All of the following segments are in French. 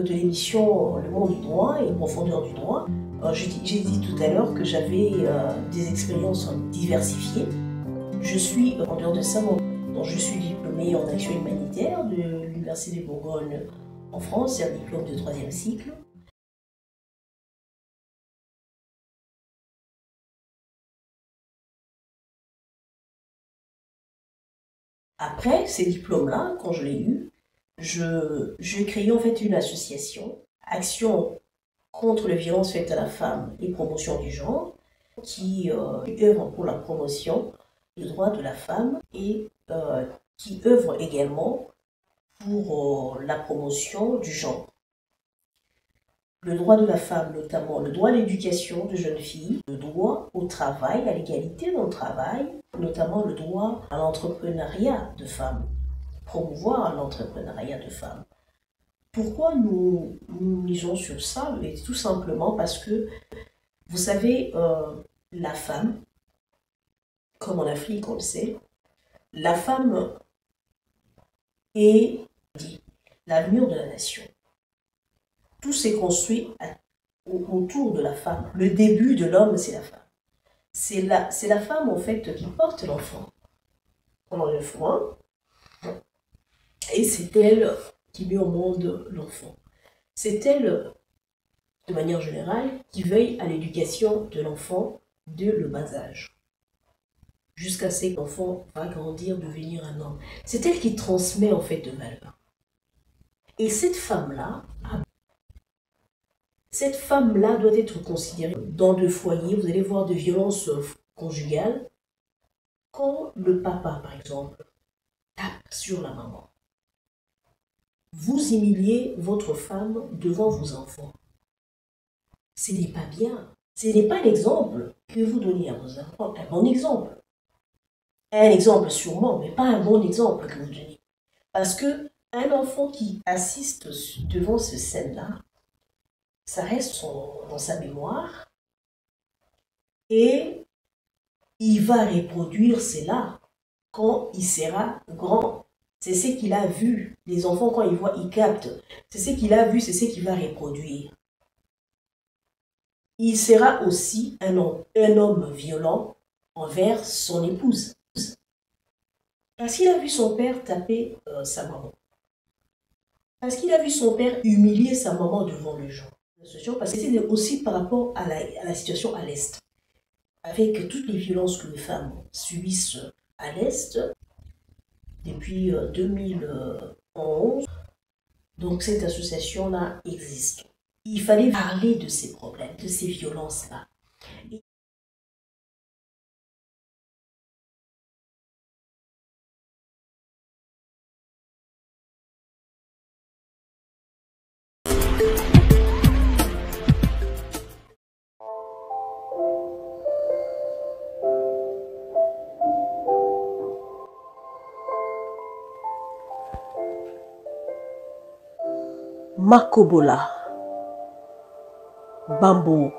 de l'émission Le Monde du droit et Profondeur du droit. J'ai dit tout à l'heure que j'avais des expériences diversifiées. Je suis, en dehors de ça, je suis diplômée en action humanitaire de l'Université de Bourgogne en France, c'est un diplôme de 3e cycle. Après ces diplômes-là, quand je l'ai eu, j'ai créé en fait une association, Action contre les violences faites à la femme et promotion du genre, qui œuvre pour la promotion des droits de la femme et qui œuvre également pour la promotion du genre. Le droit de la femme, notamment le droit à l'éducation de jeunes filles, le droit au travail, à l'égalité dans le travail, notamment le droit à l'entrepreneuriat de femmes, promouvoir l'entrepreneuriat de femmes. Pourquoi nous misons sur ça? Mais tout simplement parce que, vous savez, la femme, comme en Afrique on le sait, la femme est l'avenir de la nation. Tout s'est construit autour de la femme. Le début de l'homme, c'est la femme. C'est la femme, en fait, qui porte l'enfant pendant le mois. Et c'est elle qui met au monde l'enfant. C'est elle, de manière générale, qui veille à l'éducation de l'enfant dès le bas âge, jusqu'à ce que l'enfant va grandir, devenir un homme. C'est elle qui transmet, en fait, de valeurs. Et cette femme-là doit être considérée dans le foyer. Vous allez voir de violences conjugales. Quand le papa, par exemple, tape sur la maman, vous humiliez votre femme devant vos enfants. Ce n'est pas bien. Ce n'est pas l'exemple que vous donnez à vos enfants. Un bon exemple. Un exemple sûrement, mais pas un bon exemple que vous donnez. Parce que un enfant qui assiste devant ce scène-là, ça reste dans sa mémoire et il va reproduire cela quand il sera grand. C'est ce qu'il a vu. Les enfants, quand ils voient, ils captent. C'est ce qu'il a vu, c'est ce qu'il va reproduire. Il sera aussi un homme violent envers son épouse. Parce qu'il a vu son père taper sa maman. Parce qu'il a vu son père humilier sa maman devant les gens. Parce que c'est aussi par rapport à la situation à l'Est. Avec toutes les violences que les femmes subissent à l'Est, depuis 2011, donc cette association-là existe. Il fallait parler de ces problèmes, de ces violences-là. Makobola, Bambo,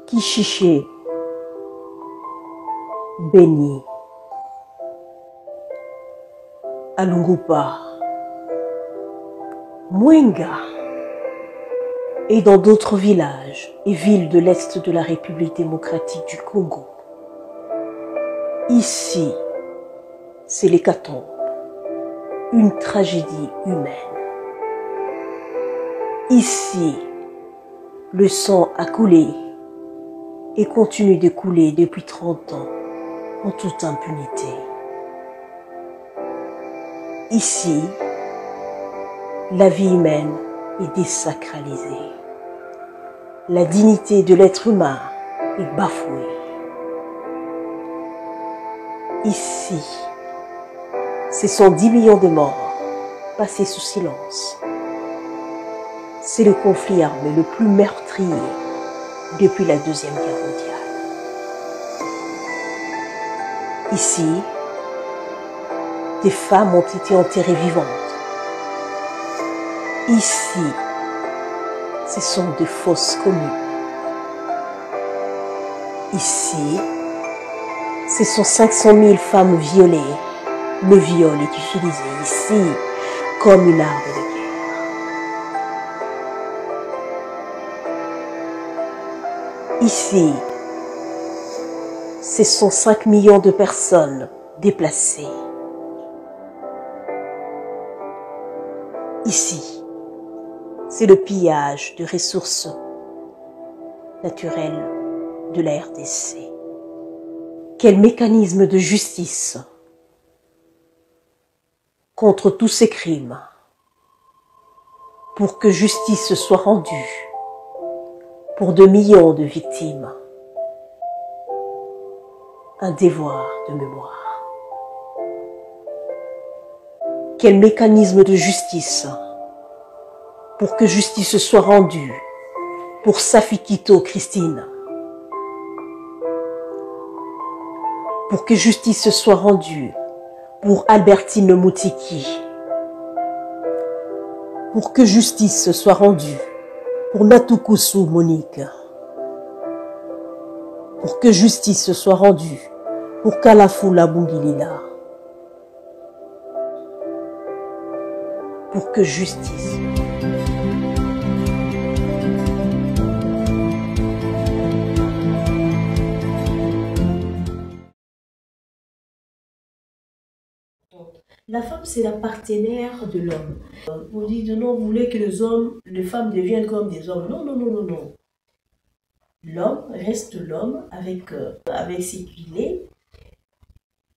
Kishiché, Beni, Alungupa, Mwenga et dans d'autres villages et villes de l'Est de la République démocratique du Congo. Ici, c'est l'hécatombe. Une tragédie humaine. Ici, le sang a coulé et continue de couler depuis 30 ans en toute impunité. Ici, la vie humaine est désacralisée. La dignité de l'être humain est bafouée. Ici, ce sont 10 millions de morts passés sous silence. C'est le conflit armé le plus meurtrier depuis la Deuxième Guerre mondiale. Ici, des femmes ont été enterrées vivantes. Ici, ce sont de fausses communes. Ici, ce sont 500 000 femmes violées. Le viol est utilisé ici comme une arme de guerre. Ici, ce sont 5 millions de personnes déplacées. Ici, c'est le pillage de ressources naturelles de la RDC. Quel mécanisme de justice contre tous ces crimes pour que justice soit rendue pour 2 millions de victimes. Un devoir de mémoire. Quel mécanisme de justice pour que justice soit rendue pour Safi Kito Christine. Pour que justice soit rendue pour Albertine Moutiki. Pour que justice soit rendue pour Natukusu Monique. Pour que justice soit rendue pour Kalafula Bungilila. Pour que justice. La femme, c'est la partenaire de l'homme. On dit non, vous voulez que les femmes deviennent comme des hommes. Non, non, non, non, non. L'homme reste l'homme avec ce qu'il est.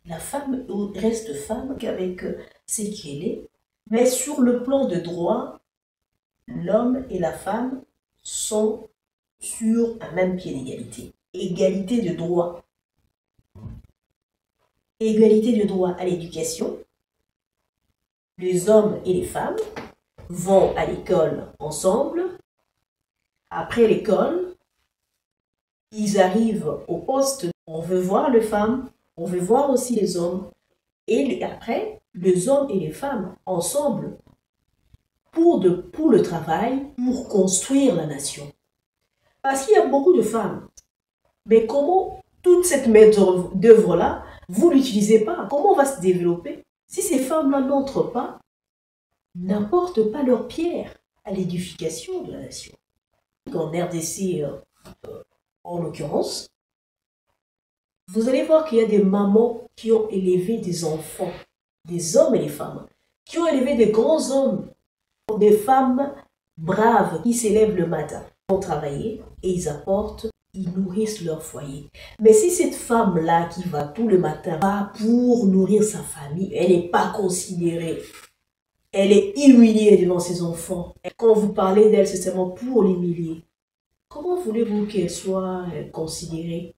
La femme reste femme avec ce qu'elle est. Mais sur le plan de droit, l'homme et la femme sont sur un même pied d'égalité. Égalité de droit. Égalité de droit à l'éducation. Les hommes et les femmes vont à l'école ensemble. Après l'école, ils arrivent au poste. On veut voir les femmes, on veut voir aussi les hommes. Et après, les hommes et les femmes ensemble pour le travail, pour construire la nation. Parce qu'il y a beaucoup de femmes. Mais comment toute cette main-d'œuvre-là, vous ne l'utilisez pas? Comment on va se développer? Si ces femmes-là n'entrent pas, n'apportent pas leur pierre à l'édification de la nation. En RDC, en l'occurrence, vous allez voir qu'il y a des mamans qui ont élevé des enfants, des hommes et des femmes, qui ont élevé des grands hommes, des femmes braves qui s'élèvent le matin, vont travailler et ils apportent, ils nourrissent leur foyer. Mais si cette femme-là qui va tout le matin va pour nourrir sa famille, elle n'est pas considérée, elle est humiliée devant ses enfants. Et quand vous parlez d'elle, c'est seulement pour l'humilier. Comment voulez-vous qu'elle soit considérée?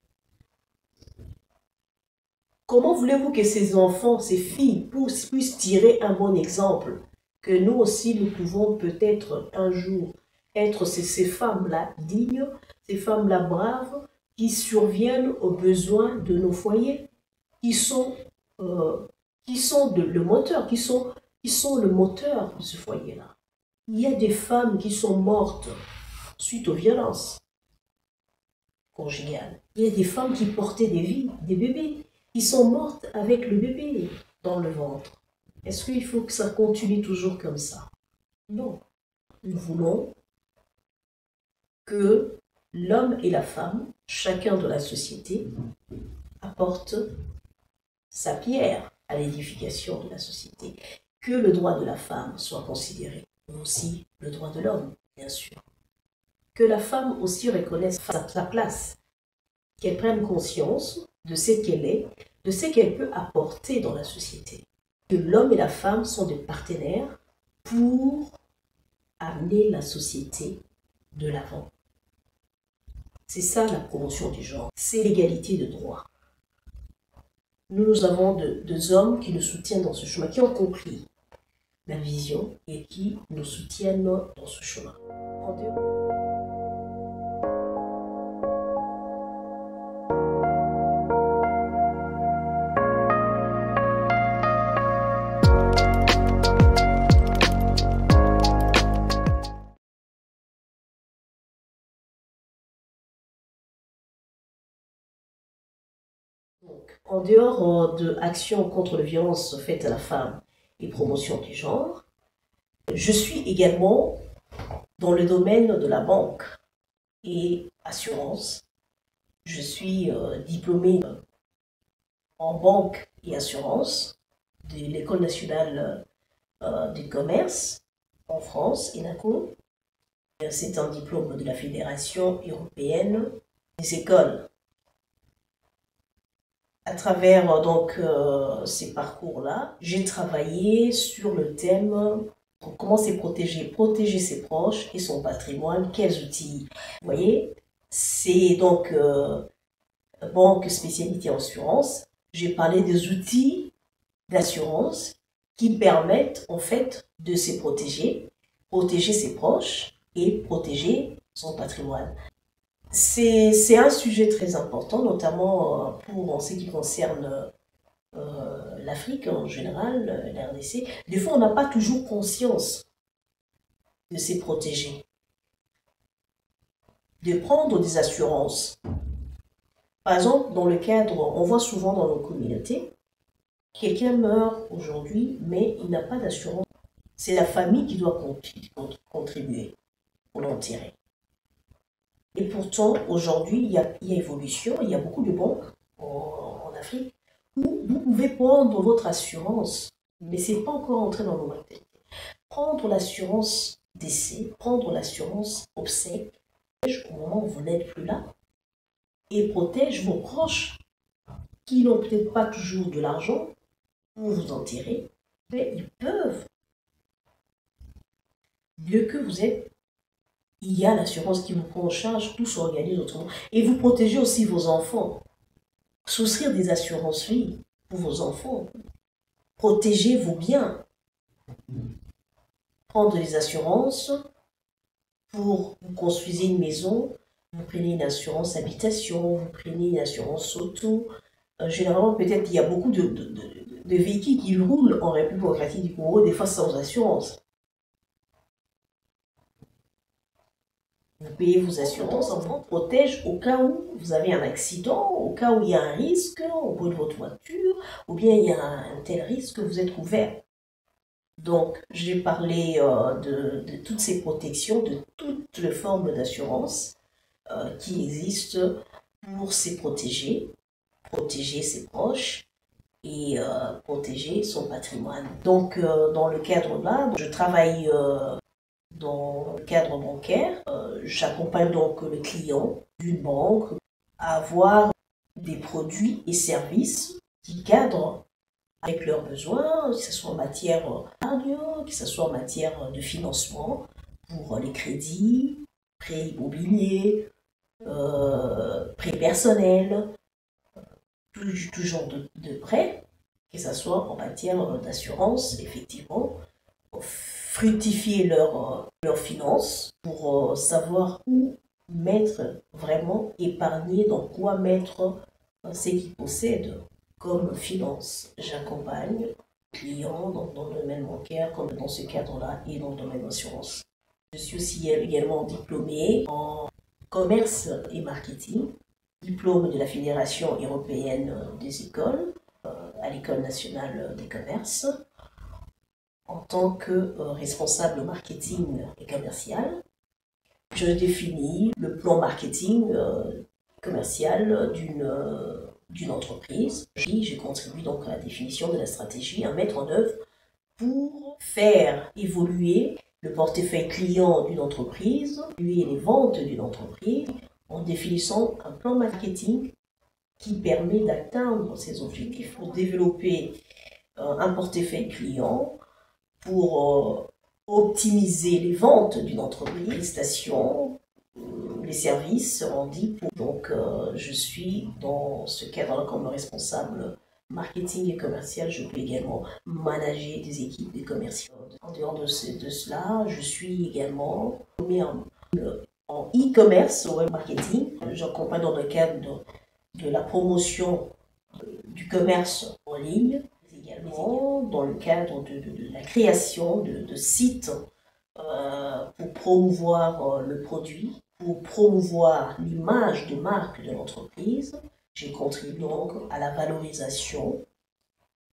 Comment voulez-vous que ces enfants, ces filles, puissent tirer un bon exemple? Que nous aussi, nous pouvons peut-être un jour être ces femmes-là dignes, ces femmes-là braves, qui surviennent aux besoins de nos foyers, qui sont le moteur, qui sont le moteur de ce foyer-là. Il y a des femmes qui sont mortes suite aux violences conjugales. Il y a des femmes qui portaient des bébés, qui sont mortes avec le bébé dans le ventre. Est-ce qu'il faut que ça continue toujours comme ça? Non. Nous voulons que l'homme et la femme, chacun de la société, apporte sa pierre à l'édification de la société. Que le droit de la femme soit considéré, mais aussi le droit de l'homme, bien sûr. Que la femme aussi reconnaisse sa place, qu'elle prenne conscience de ce qu'elle est, de ce qu'elle peut apporter dans la société. Que l'homme et la femme sont des partenaires pour amener la société de l'avant. C'est ça la promotion du genre, c'est l'égalité de droit. Nous avons deux hommes qui nous soutiennent dans ce chemin, qui ont compris la vision et qui nous soutiennent dans ce chemin. Donc, en dehors de actions contre les violences faites à la femme et promotion du genre, Je suis également dans le domaine de la banque et assurance. Je suis diplômée en banque et assurance de l'École nationale du commerce en France, ENACO. C'est un diplôme de la Fédération européenne des écoles. À travers donc ces parcours-là, j'ai travaillé sur le thème comment c'est protéger ses proches et son patrimoine, quels outils. Vous voyez, c'est donc banque spécialité assurance. J'ai parlé des outils d'assurance qui permettent en fait de se protéger, protéger ses proches et protéger son patrimoine. C'est un sujet très important, notamment pour en ce qui concerne l'Afrique en général, la RDC. Des fois, on n'a pas toujours conscience de se protéger, de prendre des assurances. Par exemple, dans le cadre, on voit souvent dans nos communautés, quelqu'un meurt aujourd'hui, mais il n'a pas d'assurance. C'est la famille qui doit contribuer pour l'enterrer. Et pourtant, aujourd'hui, il y a évolution, il y a beaucoup de banques en Afrique où vous pouvez prendre votre assurance, mais ce n'est pas encore entré dans nos mentalités. Prendre l'assurance décès, prendre l'assurance obsèque, au moment où vous n'êtes plus là, et protège vos proches qui n'ont peut-être pas toujours de l'argent pour vous enterrer, mais ils peuvent. Mieux que vous êtes, il y a l'assurance qui vous prend en charge, tout s'organise autrement. Et vous protégez aussi vos enfants. Souscrire des assurances vie pour vos enfants. Protéger vos biens. Prendre des assurances pour vous construisez une maison, vous prenez une assurance habitation, vous prenez une assurance auto. Généralement, peut-être qu'il y a beaucoup de véhicules qui roulent en République démocratique du Congo, des fois sans assurance. Vous payez vos assurances, ça vous protège au cas où vous avez un accident, au cas où il y a un risque au bout de votre voiture, ou bien il y a un tel risque que vous êtes couvert. Donc, j'ai parlé de toutes ces protections, de toutes les formes d'assurance qui existent pour se protéger, protéger ses proches et protéger son patrimoine. Donc, dans le cadre-là, je travaille dans le cadre bancaire. J'accompagne donc le client d'une banque à avoir des produits et services qui cadrent avec leurs besoins, que ce soit en matière d'épargne, que ce soit en matière de financement pour les crédits, prêts immobiliers, prêts personnels, tout genre de prêts, que ce soit en matière d'assurance, effectivement, fructifier leurs finances pour savoir où mettre vraiment, épargner, dans quoi mettre ce qu'ils possèdent comme finance. J'accompagne les clients dans le domaine bancaire, comme dans ce cadre-là, et dans le domaine d'assurance. Je suis aussi également diplômée en commerce et marketing, diplôme de la Fédération européenne des écoles, à l'École nationale des commerces, en tant que responsable marketing et commercial. Je définis le plan marketing commercial d'une entreprise. Je contribue donc à la définition de la stratégie à mettre en œuvre pour faire évoluer le portefeuille client d'une entreprise, et les ventes d'une entreprise, en définissant un plan marketing qui permet d'atteindre ces objectifs pour développer un portefeuille client, pour optimiser les ventes d'une entreprise, les stations, les services rendus. Donc, je suis dans ce cadre-là comme responsable marketing et commercial. Je peux également manager des équipes de commerciaux. En dehors de cela, je suis également en e-commerce, web marketing. J'accompagne dans le cadre de la promotion du commerce en ligne, également dans le cadre de la création de sites pour promouvoir le produit, pour promouvoir l'image de marque de l'entreprise. J'ai contribué donc à la valorisation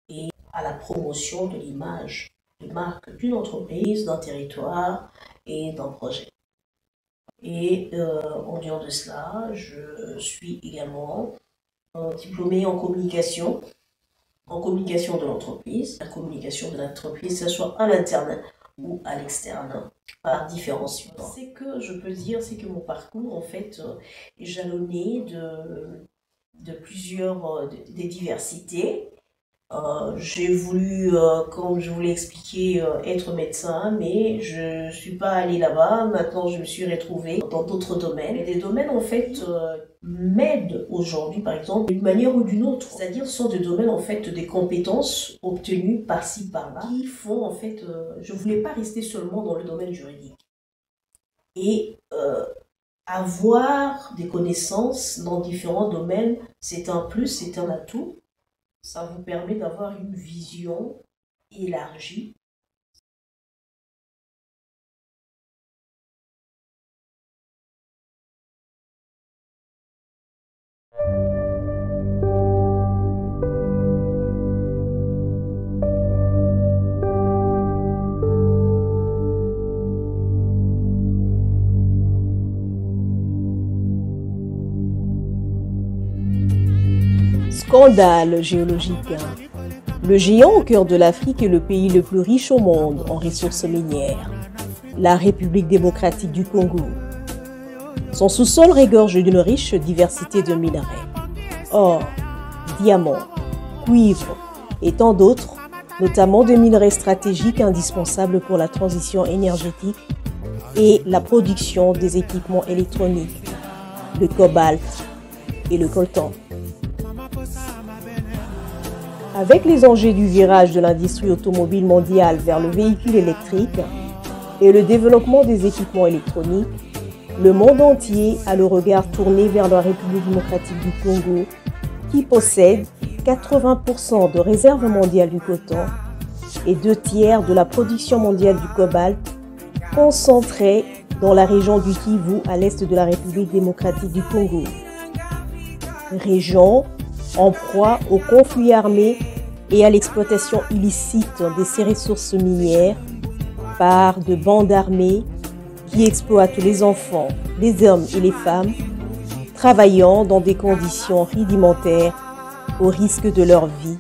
et à la promotion de l'image les marques d'une entreprise, d'un territoire et d'un projet. Et en dehors de cela, je suis également diplômée en communication de l'entreprise. La communication de l'entreprise, que ce soit à l'interne ou à l'externe, par différents supports. Ce que je peux dire, c'est que mon parcours, en fait, est jalonné de plusieurs des diversités. J'ai voulu, comme je vous l'ai expliqué, être médecin, mais je ne suis pas allée là-bas. Maintenant, je me suis retrouvée dans d'autres domaines. Et des domaines, en fait, m'aident aujourd'hui, par exemple, d'une manière ou d'une autre. C'est-à-dire, ce sont des domaines, en fait, des compétences obtenues par-ci, par-là, qui font, en fait, je ne voulais pas rester seulement dans le domaine juridique. Et avoir des connaissances dans différents domaines, c'est un plus, c'est un atout. Ça vous permet d'avoir une vision élargie. Scandale géologique. Le géant au cœur de l'Afrique est le pays le plus riche au monde en ressources minières, la République démocratique du Congo. Son sous-sol regorge d'une riche diversité de minerais. Or, diamants, cuivre et tant d'autres, notamment des minerais stratégiques indispensables pour la transition énergétique et la production des équipements électroniques, le cobalt et le coltan. Avec les enjeux du virage de l'industrie automobile mondiale vers le véhicule électrique et le développement des équipements électroniques, le monde entier a le regard tourné vers la République démocratique du Congo, qui possède 80% de réserves mondiales du coltan et 2/3 de la production mondiale du cobalt, concentrée dans la région du Kivu à l'est de la République démocratique du Congo. Région en proie aux conflits armés et à l'exploitation illicite de ces ressources minières par de bandes armées qui exploitent les enfants, les hommes et les femmes, travaillant dans des conditions rudimentaires au risque de leur vie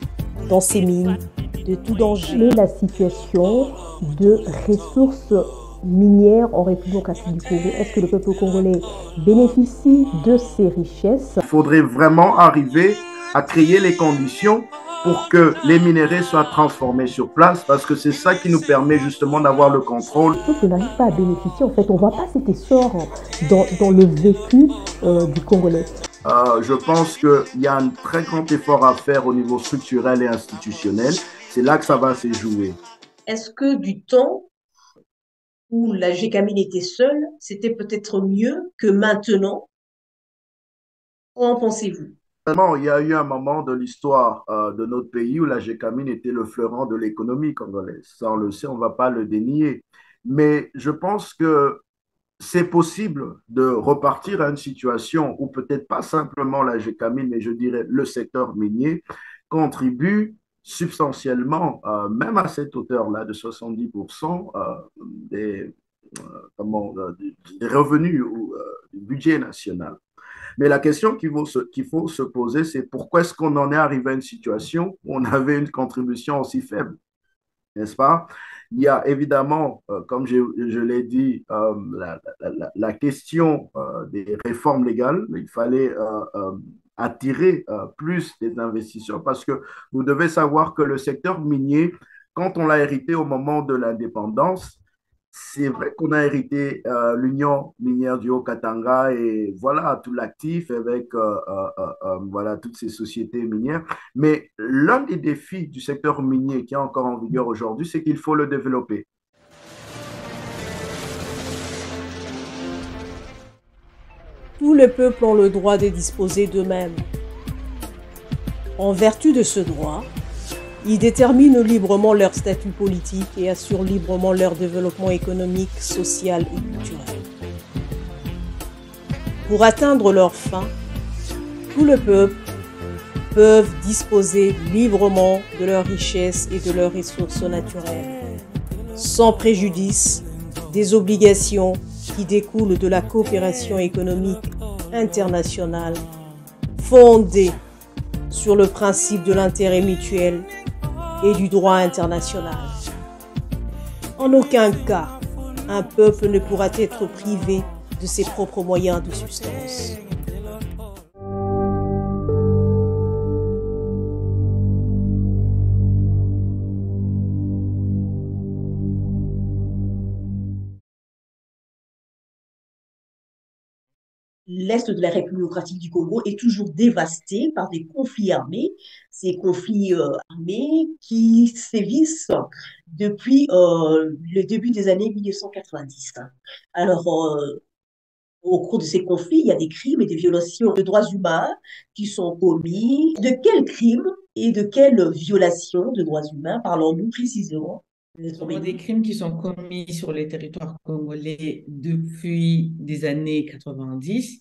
dans ces mines de tout danger. Et la situation de ressources minières en République démocratique du Congo, est-ce que le peuple congolais bénéficie de ces richesses? Il faudrait vraiment arriver à créer les conditions pour que les minéraux soient transformés sur place, parce que c'est ça qui nous permet justement d'avoir le contrôle. Le peuple n'arrive pas à bénéficier, en fait, on ne voit pas cet essor dans le vécu du Congolais. Je pense qu'il y a un très grand effort à faire au niveau structurel et institutionnel. C'est là que ça va se jouer. Est-ce que du temps où la Gécamine était seule, c'était peut-être mieux que maintenant? Qu'en pensez-vous? Il y a eu un moment de l'histoire de notre pays où la Gécamine était le fleuron de l'économie congolaise. Ça, on le sait, on ne va pas le dénier. Mais je pense que c'est possible de repartir à une situation où peut-être pas simplement la Gécamine, mais je dirais le secteur minier contribue substantiellement, même à cette hauteur-là de 70% des revenus du budget national. Mais la question qu'il faut se poser, c'est pourquoi est-ce qu'on en est arrivé à une situation où on avait une contribution aussi faible, n'est-ce pas? Il y a évidemment, comme je l'ai dit, la question des réformes légales. Il fallait attirer plus des investisseurs parce que vous devez savoir que le secteur minier, quand on l'a hérité au moment de l'indépendance, c'est vrai qu'on a hérité l'Union minière du Haut-Katanga et voilà tout l'actif avec voilà, toutes ces sociétés minières. Mais l'un des défis du secteur minier qui est encore en vigueur aujourd'hui, c'est qu'il faut le développer. Tous les peuples ont le droit de disposer d'eux-mêmes. En vertu de ce droit, ils déterminent librement leur statut politique et assurent librement leur développement économique, social et culturel. Pour atteindre leurs fins, tout le peuple peut disposer librement de leurs richesses et de leurs ressources naturelles. sans préjudice des obligations qui découlent de la coopération économique internationale fondée sur le principe de l'intérêt mutuel et du droit international. En aucun cas, un peuple ne pourra être privé de ses propres moyens de subsistance. L'Est de la République démocratique du Congo est toujours dévasté par des conflits armés, ces conflits armés qui sévissent depuis le début des années 1990. Alors, au cours de ces conflits, il y a des crimes et des violations de droits humains qui sont commis. De quels crimes et de quelles violations de droits humains parlons-nous précisément? Ce sont des crimes qui sont commis sur les territoires congolais depuis des années 90.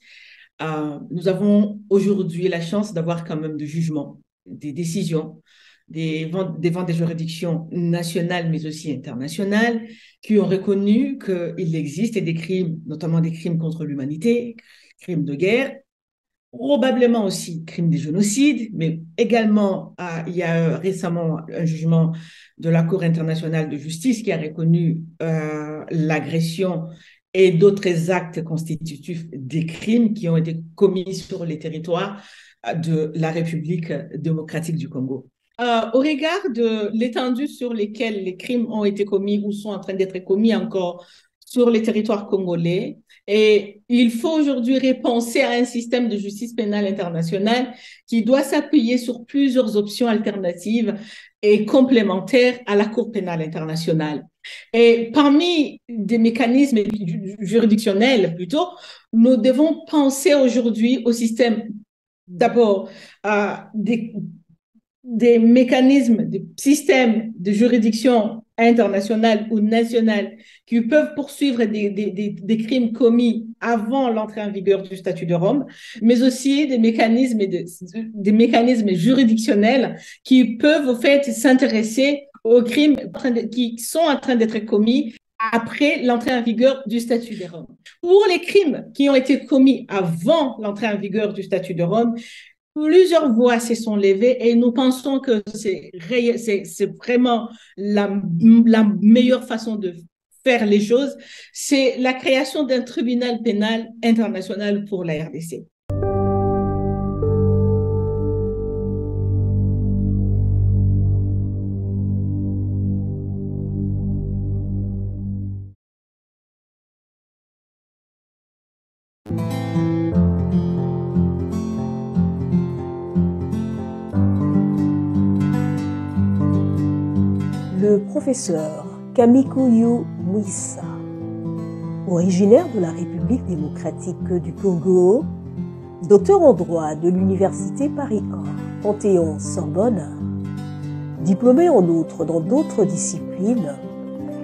Nous avons aujourd'hui la chance d'avoir quand même des jugements, des décisions, devant des juridictions nationales mais aussi internationales qui ont reconnu qu'il existe des crimes, notamment des crimes contre l'humanité, crimes de guerre, probablement aussi crimes de génocide, mais également il y a récemment un jugement de la Cour internationale de justice qui a reconnu l'agression et d'autres actes constitutifs des crimes qui ont été commis sur les territoires de la République démocratique du Congo. Au regard de l'étendue sur lesquelles les crimes ont été commis ou sont en train d'être commis encore sur les territoires congolais, et il faut aujourd'hui repenser à un système de justice pénale internationale qui doit s'appuyer sur plusieurs options alternatives et complémentaires à la Cour pénale internationale. Et parmi des mécanismes juridictionnels, plutôt, nous devons penser aujourd'hui au système, d'abord, des mécanismes, des systèmes de juridiction internationale ou nationale qui peuvent poursuivre des crimes commis avant l'entrée en vigueur du statut de Rome, mais aussi des mécanismes juridictionnels qui peuvent en fait s'intéresser aux crimes qui sont en train d'être commis après l'entrée en vigueur du statut de Rome. Pour les crimes qui ont été commis avant l'entrée en vigueur du statut de Rome, plusieurs voix se sont levées et nous pensons que c'est vraiment la meilleure façon de faire les choses. C'est la création d'un tribunal pénal international pour la RDC. Le professeur Kamikuyu Mwisa, originaire de la République démocratique du Congo, docteur en droit de l'Université Paris 1, Panthéon-Sorbonne, diplômé en outre dans d'autres disciplines,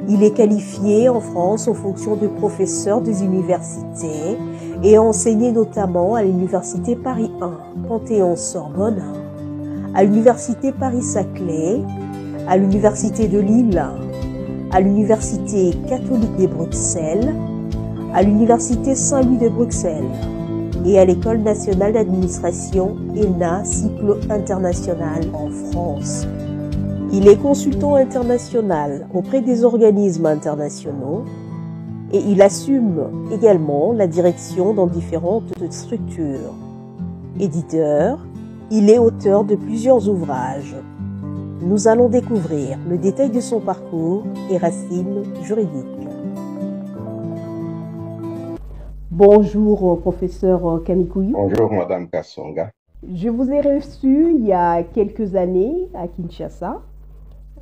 il est qualifié en France en fonction de professeur des universités et a enseigné notamment à l'Université Paris 1, Panthéon-Sorbonne, à l'Université Paris-Saclay, à l'Université de Lille, à l'Université catholique de Bruxelles, à l'Université Saint-Louis de Bruxelles et à l'École nationale d'administration ENA Cycle international en France. Il est consultant international auprès des organismes internationaux et il assume également la direction dans différentes structures. Éditeur, il est auteur de plusieurs ouvrages. Nous allons découvrir le détail de son parcours et racines juridiques. Bonjour, professeur Kamikuyu. Bonjour, Madame Kassonga. Je vous ai reçu il y a quelques années à Kinshasa,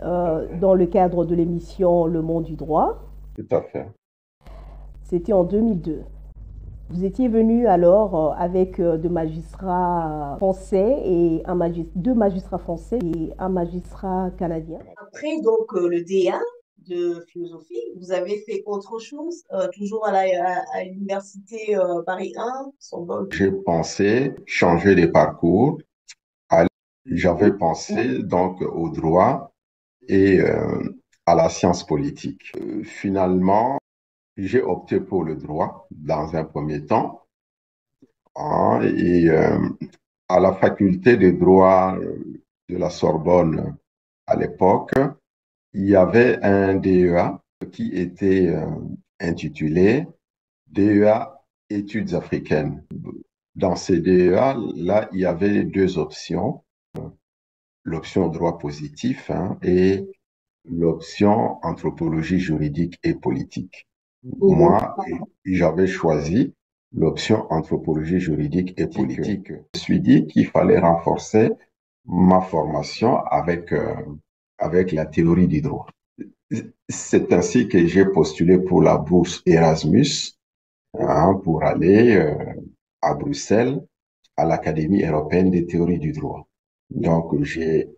dans le cadre de l'émission Le Monde du droit. Tout à fait. C'était en 2002. Vous étiez venu alors avec deux magistrats français et deux magistrats français et un magistrat canadien. Après donc le DA de philosophie, vous avez fait autre chose, toujours à l'université Paris 1, Sorbonne. J'ai pensé changer de parcours. J'avais pensé donc au droit et à la science politique. Finalement, j'ai opté pour le droit dans un premier temps. Hein, et à la faculté de droit de la Sorbonne à l'époque, il y avait un DEA qui était intitulé DEA Études africaines. Dans ces DEA, là, il y avait deux options, l'option droit positif et l'option anthropologie juridique et politique. Moi, j'avais choisi l'option anthropologie juridique et politique. Je me suis dit qu'il fallait renforcer ma formation avec la théorie du droit. C'est ainsi que j'ai postulé pour la bourse Erasmus pour aller à Bruxelles à l'Académie européenne des théories du droit. Donc, j'ai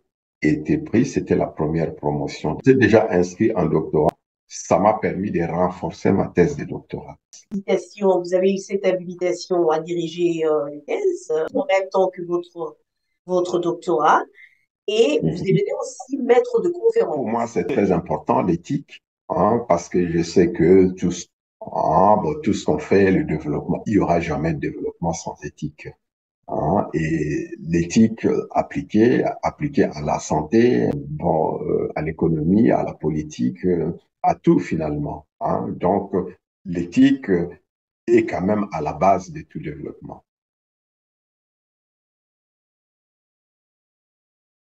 été pris, c'était la première promotion. J'étais déjà inscrit en doctorat. Ça m'a permis de renforcer ma thèse de doctorat. Vous avez eu cette habilitation à diriger les thèses en même temps que votre doctorat et vous devenez aussi maître de conférence. Pour moi, c'est très important, l'éthique, parce que je sais que tout ce qu'on fait, le développement, il n'y aura jamais de développement sans éthique. Et l'éthique appliquée à la santé, à l'économie, à la politique, à tout finalement. Donc, l'éthique est quand même à la base de tout développement.